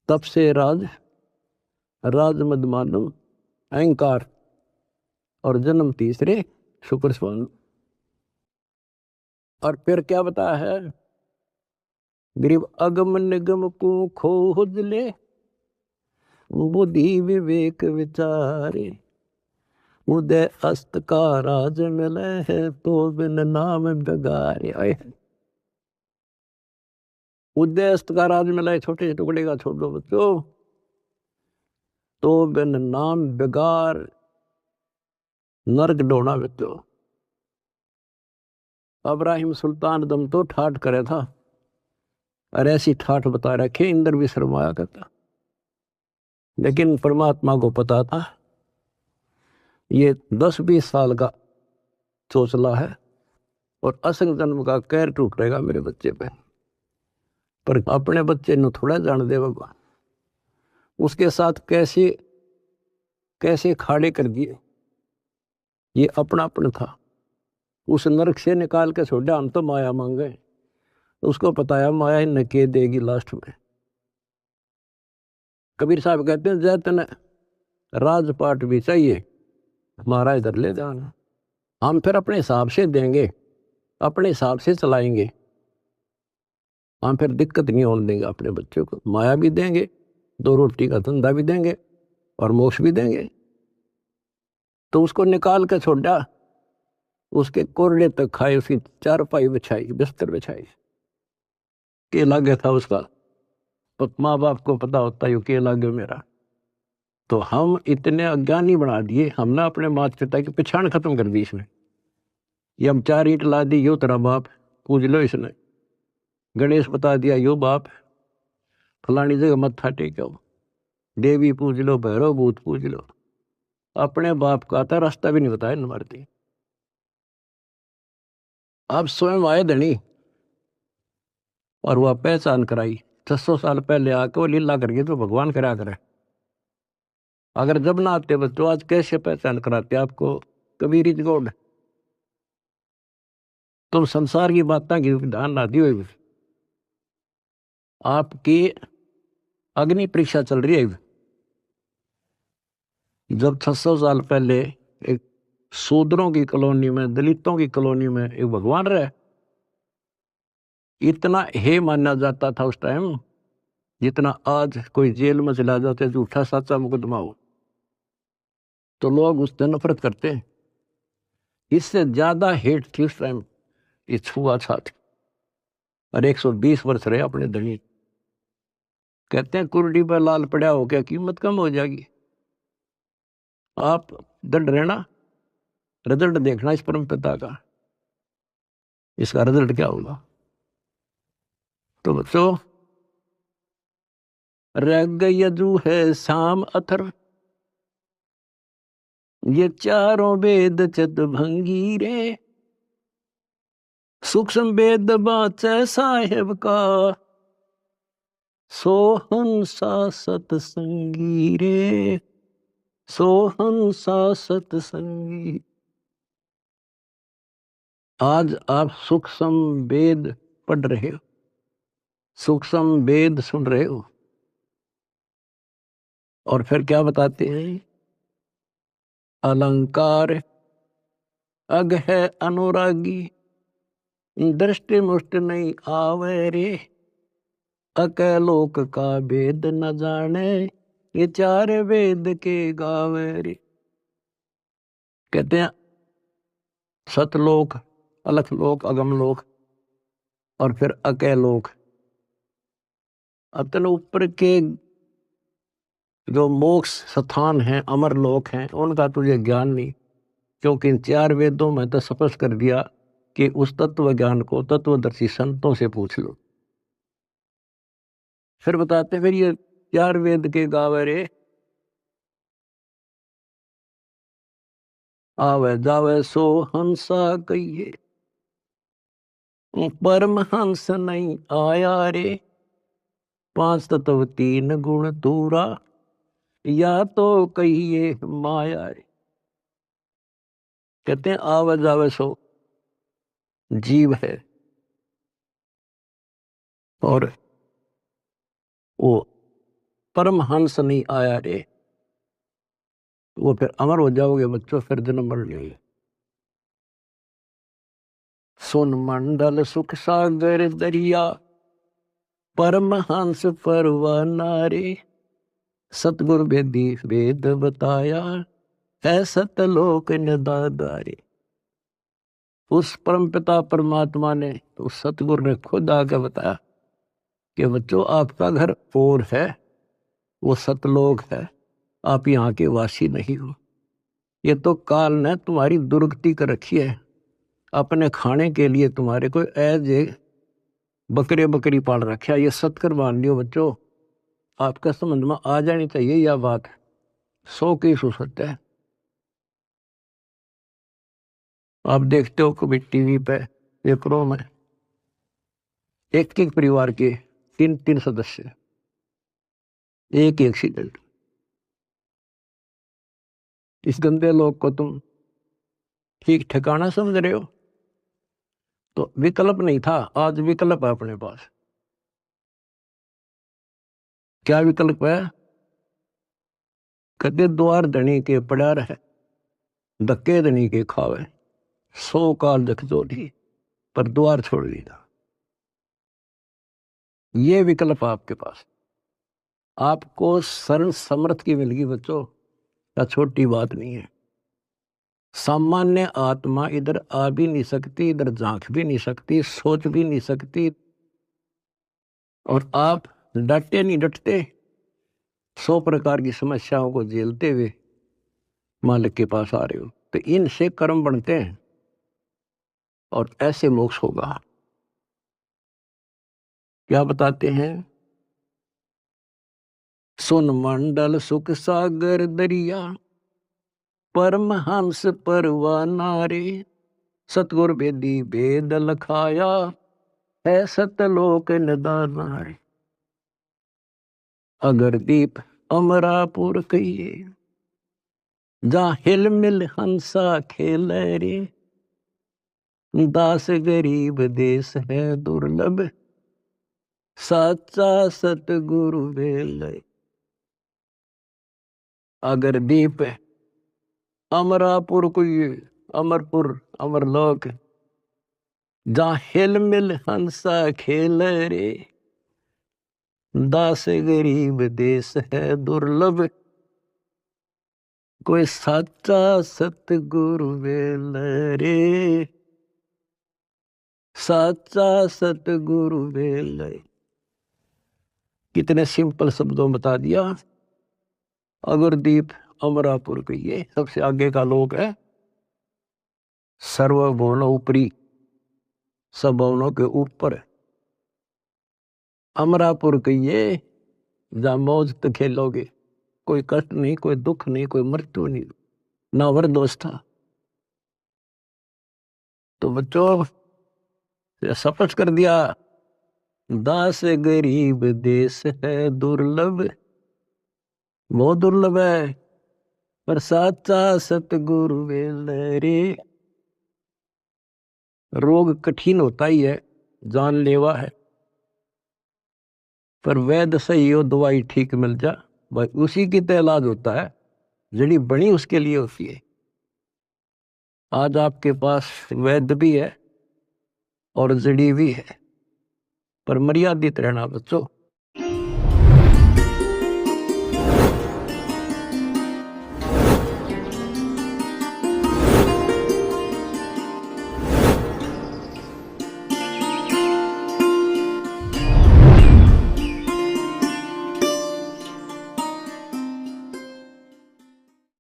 तप से राज मद मानव अहंकार, और जन्म तीसरे शुक्र स्वान। और फिर क्या बताया है, गरीब अगम निगम को खोज ले, बुद्धि विवेक विचारे, उदय अस्त का राज मिले है, तो बिन नाम बेगारे। उदय अस्त का राज मिला है, छोटे से टुकड़े का छोड़ दो बच्चों, तो बिन नाम बेगार नरक डोना बच्चों। अब्राहिम सुल्तान दम तो ठाठ करे था, और ऐसी ठाठ बता रखे इंद्र भी शर्माया करता। लेकिन परमात्मा को पता था ये 10-20 साल का चोचला है, और असंग जन्म का कहर टूटेगा मेरे बच्चे पे। पर अपने बच्चे ने थोड़ा जान दे भगवान, उसके साथ कैसे कैसे खाड़े कर दिए। ये अपनापन था, उस नरक से निकाल के छोड़ा, हम तो माया मांगे। उसको पताया माया न के देगी लास्ट में। कबीर साहब कहते हैं, जय तने राजपाट भी चाहिए, हमारा इधर ले जाना, हम फिर अपने हिसाब से देंगे, अपने हिसाब से चलाएंगे, हम फिर दिक्कत नहीं होने देंगे अपने बच्चों को। माया भी देंगे, 2 रोटी का धंधा भी देंगे, और मोक्ष भी देंगे। तो उसको निकाल के छोड़ा, उसके कोरडे तक खाए, उसकी चारपाई बिछाई, बिस्तर बिछाई। के लागे था उसका, तो माँ बाप को पता होता है के लागे मेरा। तो हम इतने अज्ञानी बना दिए हमने अपने माता पिता की पहचान खत्म कर दी इसने। ये हम 4 ईंट ला दी, यो तेरा बाप, पूज लो इसने। गणेश बता दिया, यो बाप, फलानी जगह मत्था टेको, देवी पूज लो, भैरव भूत पूज लो। अपने बाप का था रास्ता भी नहीं बताया न मारती। अब स्वयं आए धनी, और वह पहचान कराई। 600 साल पहले आके वो लीला करके तो भगवान करा करे। अगर जब ना आते बच्चों, आज कैसे पहचान कराते आपको कबीर इज गॉड। तुम संसार की बातें की ध्यान ना दियो। आपकी अग्नि परीक्षा चल रही है। जब 600 साल पहले एक शूद्रों की कॉलोनी में, दलितों की कॉलोनी में एक भगवान रहे, इतना हे माना जाता था उस टाइम, जितना आज कोई जेल में चला जाते झूठा सच्चा मुकदमा हो, तो लोग उससे नफरत करते हैं। इससे ज्यादा हेट थी उस टाइम, ये छुआछूत। और 120 वर्ष रहे अपने धनी। कहते हैं कुर्डी पर लाल पड़ा हो क्या कीमत कम हो जाएगी। आप दंड रहना, रिजल्ट देखना इस परम पिता का, इसका रिजल्ट क्या होगा। तो बच्चों, रग यजु है शाम अथर, ये चारों वेद चत भंगी रे, सूक्ष्म वेद बाचे साहेब का, सोहंसा सतसंगी रे, सोहंसा सतसंगी। आज आप सूक्ष्म वेद पढ़ रहे हो, सूक्ष्म वेद सुन रहे हो, और फिर क्या बताते हैं, अलंकार अग है अनुरागी, दृष्टि मुष्ट नहीं आवे रे, अकलोक का वेद न जाने, ये 4 वेद के गावे रे। कहते हैं सतलोक, अलखलोक, अगमलोक, और फिर अकलोक। अतन ऊपर के जो मोक्ष स्थान हैं, अमर लोक हैं, उनका तुझे ज्ञान नहीं, क्योंकि इन 4 वेदों में तो स्पष्ट कर दिया कि उस तत्व ज्ञान को तत्वदर्शी संतों से पूछ लो। फिर बताते फिर ये 4 वेद के गावे रे, आवे जावे सो हंसा कहिए, परमहंस नहीं आया रे, 5 तत्व 3 गुण तूरा, या तो कहिए माया रे। कहते हैं आवे जावे सो जीव है, और वो परमहंस नहीं आया रे, वो फिर अमर हो जाओगे बच्चों, फिर जन्म मर लेंगे। सुन मंडल सुख सागर दरिया, परमहंस परवाना रे। सतगुरु वेदी वेद बताया, है सतलोक निदादारे। उस परम पिता परमात्मा ने, उस सतगुरु ने खुद आके बताया कि बच्चों आपका घर और है, वो सतलोक है, आप यहाँ के वासी नहीं हो। ये तो काल ने तुम्हारी दुर्गति कर रखी है, अपने खाने के लिए तुम्हारे को ऐसे बकरे बकरी पाल रखा है। ये सत्कर मान लियो बच्चों, आपका समझ में आ जानी चाहिए यह बात, 100% सत्य है। आप देखते हो कभी टीवी पे पेपरों में एक एक परिवार के 3-3 सदस्य, एक एक्सीडेंट। इस गंदे लोग को तुम ठीक ठिकाना समझ रहे हो? तो विकल्प नहीं था, आज विकल्प है अपने पास। क्या विकल्प है? कहते द्वार धनी के पड़ा रहे, धक्के धनी के खावे। 100 काल जख जोड़ी, पर द्वार छोड़ दिया। ये विकल्प आपके पास, आपको शरण समर्थ की मिल गई बच्चों, क्या छोटी बात नहीं है। सामान्य आत्मा इधर आ भी नहीं सकती, इधर झांक भी नहीं सकती, सोच भी नहीं सकती, और आप डटे नहीं डटते, 100 प्रकार की समस्याओं को झेलते हुए मालिक के पास आ रहे हो। तो इनसे कर्म बनते हैं और ऐसे मोक्ष होगा। क्या बताते हैं? सुन मंडल सुख सागर दरिया, परमहंस परवाना रे। सतगुर वेदी वेद लखाया, है सतलोक निदाना रे। अगर दीप अमरापुर कहिए, जा हिल मिल हंसा खेल रे। दास गरीब देश है दुर्लभ, साचा सतगुरु वेल। अगर दीप अमरापुर कोई, अमरपुर अमरलोक, जा हिल मिल हंसा खेल रे। दास गरीब देश है दुर्लभ, कोई साचा सतगुरु वेल रे। साचा सतगुरु वेल। कितने सिंपल शब्दों में बता दिया। अगर दीप अमरापुर कहिए, सबसे आगे का लोक है सर्वभुवन ऊपरी, सब भवनों के ऊपर। अमरापुर कहिए, जहां मौज तो खेलोगे, कोई कष्ट नहीं, कोई दुख नहीं, कोई मृत्यु नहीं, ना वरदोस्था। तो बच्चों स्पष्ट कर दिया, दास गरीब देश है दुर्लभ, बहुत दुर्लभ है, पर साचा सतगुरु वेल रे। रोग कठिन होता ही है, जानलेवा है, पर वैद्य सही हो, दवाई ठीक मिल जा, भाई उसी की तो इलाज होता है, जड़ी बनी उसके लिए होती है। आज आपके पास वैद्य भी है और जड़ी भी है, पर मर्यादित रहना बच्चों।